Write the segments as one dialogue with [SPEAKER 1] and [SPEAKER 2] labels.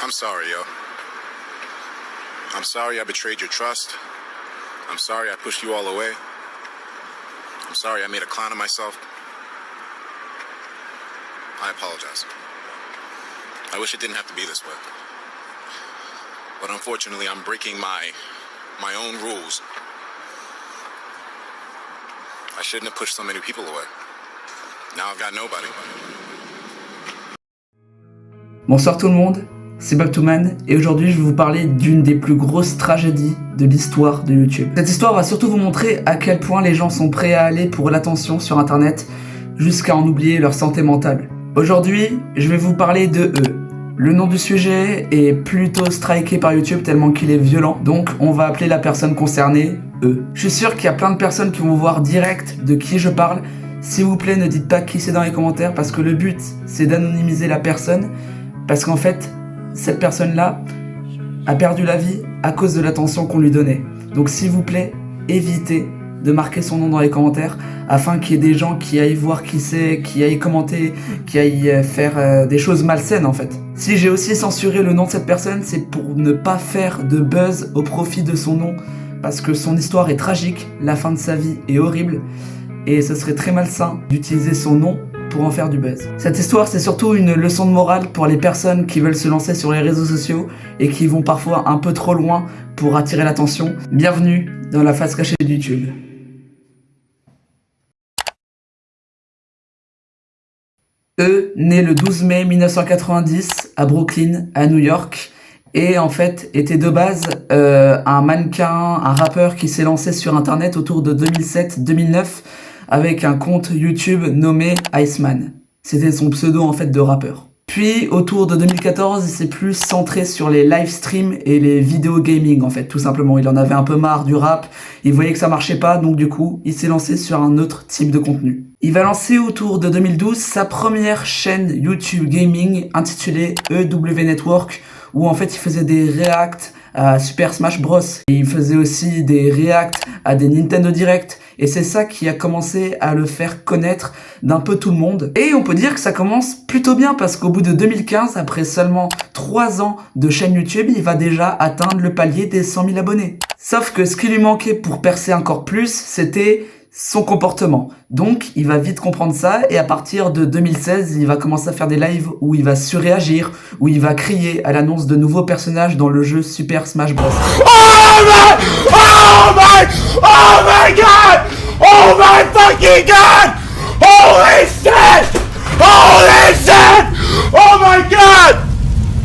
[SPEAKER 1] I'm sorry, yo. I'm sorry I betrayed your trust. I'm sorry I pushed you all away. I'm sorry I made a clown of myself. I apologize. I wish it didn't have to be this way. But unfortunately, I'm breaking my own rules. I shouldn't have pushed so many people away. Now I've got nobody.
[SPEAKER 2] Bonsoir tout le monde, c'est Back2Man et aujourd'hui je vais vous parler d'une des plus grosses tragédies de l'histoire de YouTube. Cette histoire va surtout vous montrer à quel point les gens sont prêts à aller pour l'attention sur internet jusqu'à en oublier leur santé mentale. Aujourd'hui, je vais vous parler de E. Le nom du sujet est plutôt striké par YouTube tellement qu'il est violent, donc on va appeler la personne concernée E. Je suis sûr qu'il y a plein de personnes qui vont voir direct de qui je parle. S'il vous plaît, ne dites pas qui c'est dans les commentaires parce que le but c'est d'anonymiser la personne. Parce qu'en fait, cette personne-là a perdu la vie à cause de l'attention qu'on lui donnait. Donc s'il vous plaît, évitez de marquer son nom dans les commentaires afin qu'il y ait des gens qui aillent voir qui c'est, qui aillent commenter, qui aillent faire des choses malsaines en fait. Si j'ai aussi censuré le nom de cette personne, c'est pour ne pas faire de buzz au profit de son nom. Parce que son histoire est tragique, la fin de sa vie est horrible et ce serait très malsain d'utiliser son nom pour en faire du buzz. Cette histoire, c'est surtout une leçon de morale pour les personnes qui veulent se lancer sur les réseaux sociaux et qui vont parfois un peu trop loin pour attirer l'attention. Bienvenue dans la face cachée de YouTube. E, né le 12 mai 1990 à Brooklyn, à New York, et en fait était de base un mannequin, un rappeur qui s'est lancé sur internet autour de 2007-2009 avec un compte YouTube nommé Iceman. C'était son pseudo en fait de rappeur. Puis autour de 2014, il s'est plus centré sur les live streams et les vidéos gaming en fait, tout simplement. Il en avait un peu marre du rap, il voyait que ça marchait pas, donc du coup, il s'est lancé sur un autre type de contenu. Il va lancer autour de 2012 sa première chaîne YouTube gaming intitulée EW Network, où en fait il faisait des reacts à Super Smash Bros. Et il faisait aussi des reacts à des Nintendo Direct. Et c'est ça qui a commencé à le faire connaître d'un peu tout le monde. Et on peut dire que ça commence plutôt bien parce qu'au bout de 2015, après seulement 3 ans de chaîne YouTube, il va déjà atteindre le palier des 100 000 abonnés. Sauf que ce qui lui manquait pour percer encore plus, c'était son comportement. Donc, il va vite comprendre ça et à partir de 2016, il va commencer à faire des lives où il va surréagir, où il va crier à l'annonce de nouveaux personnages dans le jeu Super Smash Bros.
[SPEAKER 3] Oh my! Oh my! Oh my God! Oh my fucking God! Holy shit! Holy shit! Oh my God!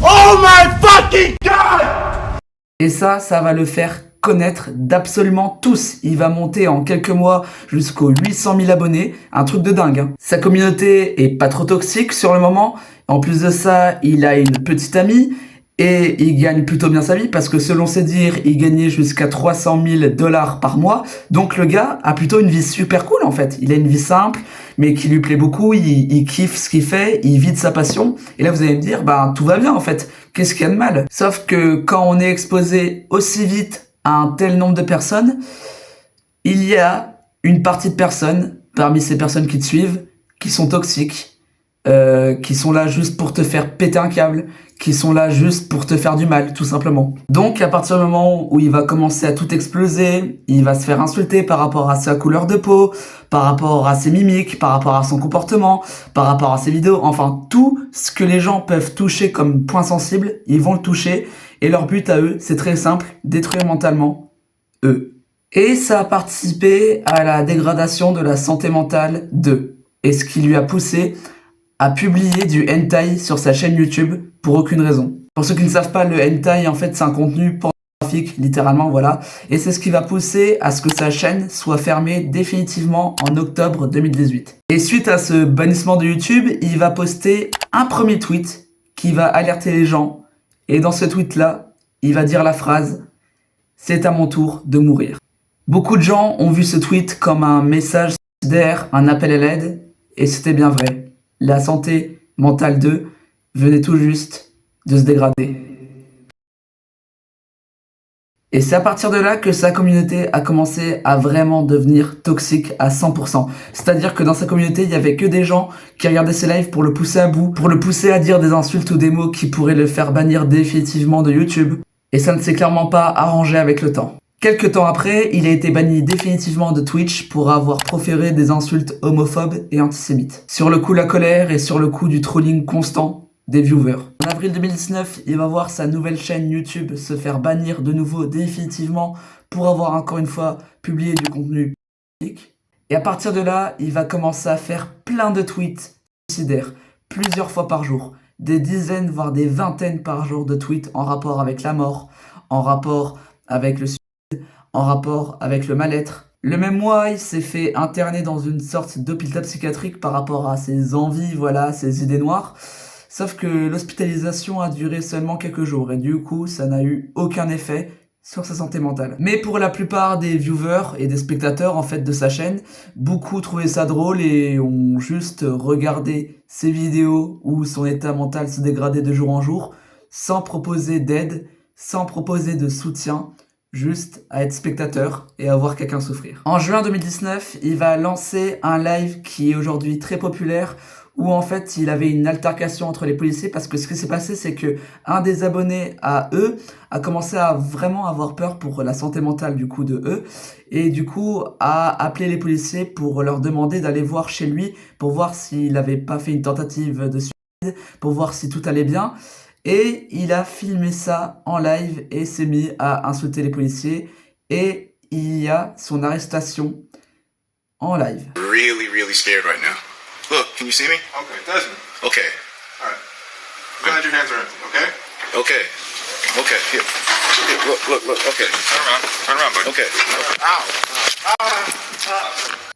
[SPEAKER 3] Oh my fucking God!
[SPEAKER 2] Et ça va le faire connaître d'absolument tous. Il va monter en quelques mois jusqu'aux 800 000 abonnés, un truc de dingue. Hein. Sa communauté est pas trop toxique sur le moment. En plus de ça, il a une petite amie et il gagne plutôt bien sa vie parce que selon ses dires, il gagnait jusqu'à 300 000 $ par mois. Donc le gars a plutôt une vie super cool en fait. Il a une vie simple mais qui lui plaît beaucoup, il kiffe ce qu'il fait, il vit de sa passion. Et là vous allez me dire, bah tout va bien en fait. Qu'est-ce qu'il y a de mal? Sauf que quand on est exposé aussi vite à un tel nombre de personnes, il y a une partie de personnes, parmi ces personnes qui te suivent, qui sont toxiques, qui sont là juste pour te faire péter un câble, qui sont là juste pour te faire du mal, tout simplement. Donc, à partir du moment où il va commencer à tout exploser, il va se faire insulter par rapport à sa couleur de peau, par rapport à ses mimiques, par rapport à son comportement, par rapport à ses vidéos, enfin, tout ce que les gens peuvent toucher comme point sensible, ils vont le toucher, et leur but à eux, c'est très simple, détruire mentalement eux. Et ça a participé à la dégradation de la santé mentale d'eux, et ce qui lui a poussé à publier du hentai sur sa chaîne YouTube pour aucune raison. Pour ceux qui ne savent pas, le hentai, en fait, c'est un contenu pornographique, littéralement, voilà. Et c'est ce qui va pousser à ce que sa chaîne soit fermée définitivement en octobre 2018. Et suite à ce bannissement de YouTube, il va poster un premier tweet qui va alerter les gens. Et dans ce tweet-là, il va dire la phrase « C'est à mon tour de mourir ». Beaucoup de gens ont vu ce tweet comme un message d'air, un appel à l'aide, et c'était bien vrai. La santé mentale d'eux venait tout juste de se dégrader. Et c'est à partir de là que sa communauté a commencé à vraiment devenir toxique à 100%. C'est-à-dire que dans sa communauté, il y avait que des gens qui regardaient ses lives pour le pousser à bout, pour le pousser à dire des insultes ou des mots qui pourraient le faire bannir définitivement de YouTube. Et ça ne s'est clairement pas arrangé avec le temps. Quelques temps après, il a été banni définitivement de Twitch pour avoir proféré des insultes homophobes et antisémites. Sur le coup la colère et sur le coup du trolling constant des viewers. En avril 2019, il va voir sa nouvelle chaîne YouTube se faire bannir de nouveau définitivement pour avoir encore une fois publié du contenu public. Et à partir de là, il va commencer à faire plein de tweets suicidaires, plusieurs fois par jour. Des dizaines, voire des vingtaines par jour de tweets en rapport avec la mort, en rapport avec le suicide, en rapport avec le mal-être. Le même mois, il s'est fait interner dans une sorte d'hôpital psychiatrique par rapport à ses envies, voilà, ses idées noires. Sauf que l'hospitalisation a duré seulement quelques jours et du coup, ça n'a eu aucun effet sur sa santé mentale. Mais pour la plupart des viewers et des spectateurs en fait de sa chaîne, beaucoup trouvaient ça drôle et ont juste regardé ses vidéos où son état mental se dégradait de jour en jour, sans proposer d'aide, sans proposer de soutien, juste à être spectateur et à voir quelqu'un souffrir. En juin 2019, il va lancer un live qui est aujourd'hui très populaire, où en fait il avait une altercation entre les policiers parce que ce qui s'est passé c'est que un des abonnés à eux a commencé à vraiment avoir peur pour la santé mentale du coup de eux et du coup a appelé les policiers pour leur demander d'aller voir chez lui pour voir s'il avait pas fait une tentative de suicide, pour voir si tout allait bien et il a filmé ça en live et s'est mis à insulter les policiers et il y a son arrestation en live.
[SPEAKER 1] Really scared right now. Look, can you see me?
[SPEAKER 4] Okay, Desmond.
[SPEAKER 1] Okay.
[SPEAKER 4] All right. Go ahead, your hands are empty, okay?
[SPEAKER 1] Okay. Okay. Here. Look. Okay.
[SPEAKER 4] Turn around, buddy.
[SPEAKER 1] Okay. Ow.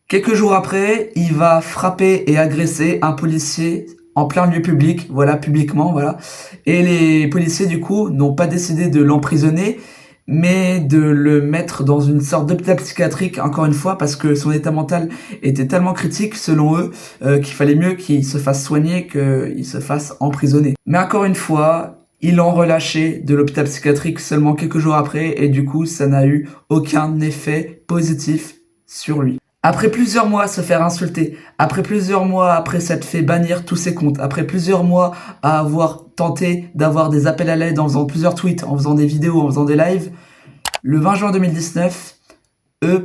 [SPEAKER 2] Quelques jours après, il va frapper et agresser un policier en plein lieu public, voilà, publiquement, voilà. Et les policiers, du coup, n'ont pas décidé de l'emprisonner, mais de le mettre dans une sorte d'hôpital psychiatrique, encore une fois, parce que son état mental était tellement critique, selon eux, qu'il fallait mieux qu'il se fasse soigner qu'il se fasse emprisonner. Mais encore une fois, ils l'ont relâché de l'hôpital psychiatrique seulement quelques jours après, et du coup, ça n'a eu aucun effet positif sur lui. Après plusieurs mois à se faire insulter, après plusieurs mois après s'être fait bannir tous ses comptes, après plusieurs mois à avoir tenté d'avoir des appels à l'aide en faisant plusieurs tweets, en faisant des vidéos, en faisant des lives, le 20 juin 2019,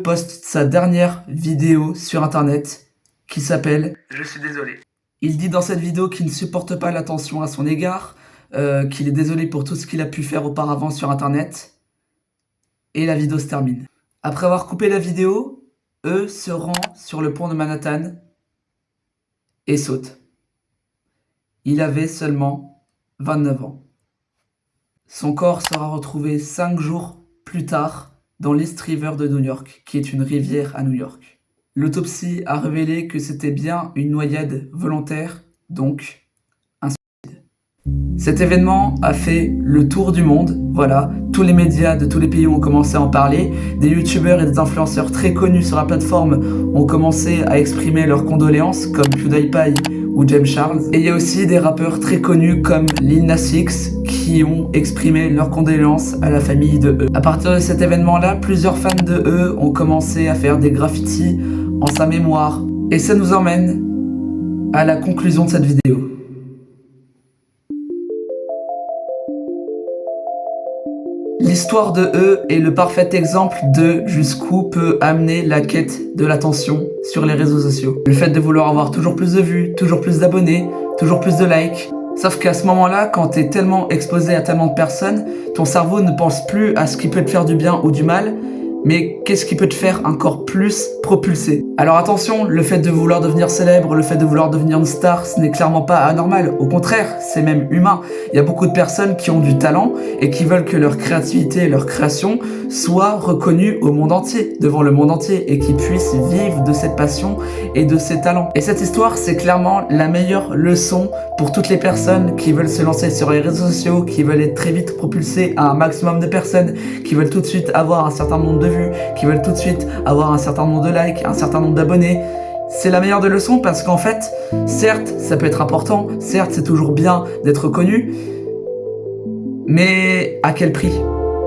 [SPEAKER 2] poste sa dernière vidéo sur internet qui s'appelle « Je suis désolé ». Il dit dans cette vidéo qu'il ne supporte pas l'attention à son égard, qu'il est désolé pour tout ce qu'il a pu faire auparavant sur internet, et la vidéo se termine. Après avoir coupé la vidéo, se rend sur le pont de Manhattan et saute. Il avait seulement 29 ans. Son corps sera retrouvé 5 jours plus tard dans l'East River de New York, qui est une rivière à New York. L'autopsie a révélé que c'était bien une noyade volontaire, donc un suicide. Cet événement a fait le tour du monde, voilà. Tous les médias de tous les pays ont commencé à en parler. Des youtubeurs et des influenceurs très connus sur la plateforme ont commencé à exprimer leurs condoléances, comme PewDiePie ou James Charles. Et il y a aussi des rappeurs très connus comme Lil Nas X qui ont exprimé leurs condoléances à la famille de A. À partir de cet événement-là, plusieurs fans de A ont commencé à faire des graffitis en sa mémoire. Et ça nous emmène à la conclusion de cette vidéo. L'histoire de est le parfait exemple de jusqu'où peut amener la quête de l'attention sur les réseaux sociaux. Le fait de vouloir avoir toujours plus de vues, toujours plus d'abonnés, toujours plus de likes. Sauf qu'à ce moment-là, quand t'es tellement exposé à tellement de personnes, ton cerveau ne pense plus à ce qui peut te faire du bien ou du mal, mais qu'est-ce qui peut te faire encore plus propulser. Alors attention, le fait de vouloir devenir célèbre, le fait de vouloir devenir une star, ce n'est clairement pas anormal. Au contraire, c'est même humain. Il y a beaucoup de personnes qui ont du talent et qui veulent que leur créativité et leur création soient reconnues au monde entier, devant le monde entier, et qu'ils puissent vivre de cette passion et de ces talents. Et cette histoire, c'est clairement la meilleure leçon pour toutes les personnes qui veulent se lancer sur les réseaux sociaux, qui veulent être très vite propulsées à un maximum de personnes, qui veulent tout de suite avoir un certain nombre de vues, qui veulent tout de suite avoir un certain nombre de likes, un certain nombre d'abonnés. C'est la meilleure des leçons parce qu'en fait, certes, ça peut être important, certes, c'est toujours bien d'être connu, mais à quel prix ?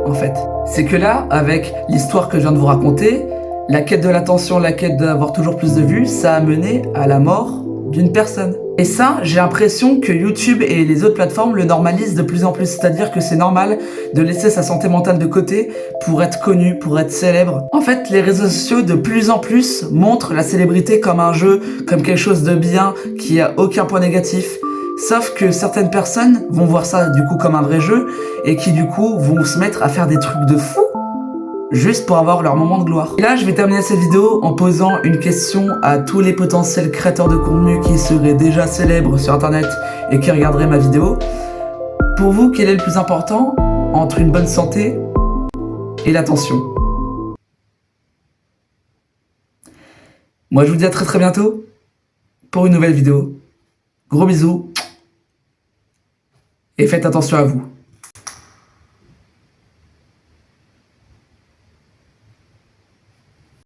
[SPEAKER 2] en fait. C'est que là, avec l'histoire que je viens de vous raconter, la quête de l'attention, la quête d'avoir toujours plus de vues, ça a mené à la mort d'une personne. Et ça, j'ai l'impression que YouTube et les autres plateformes le normalisent de plus en plus. C'est-à-dire que c'est normal de laisser sa santé mentale de côté pour être connu, pour être célèbre. En fait, les réseaux sociaux de plus en plus montrent la célébrité comme un jeu, comme quelque chose de bien, qui a aucun point négatif. Sauf que certaines personnes vont voir ça du coup comme un vrai jeu et qui du coup vont se mettre à faire des trucs de fou juste pour avoir leur moment de gloire. Et là, je vais terminer cette vidéo en posant une question à tous les potentiels créateurs de contenu qui seraient déjà célèbres sur internet et qui regarderaient ma vidéo. Pour vous, quel est le plus important entre une bonne santé et l'attention? Moi, je vous dis à très bientôt pour une nouvelle vidéo. Gros bisous et faites attention à vous.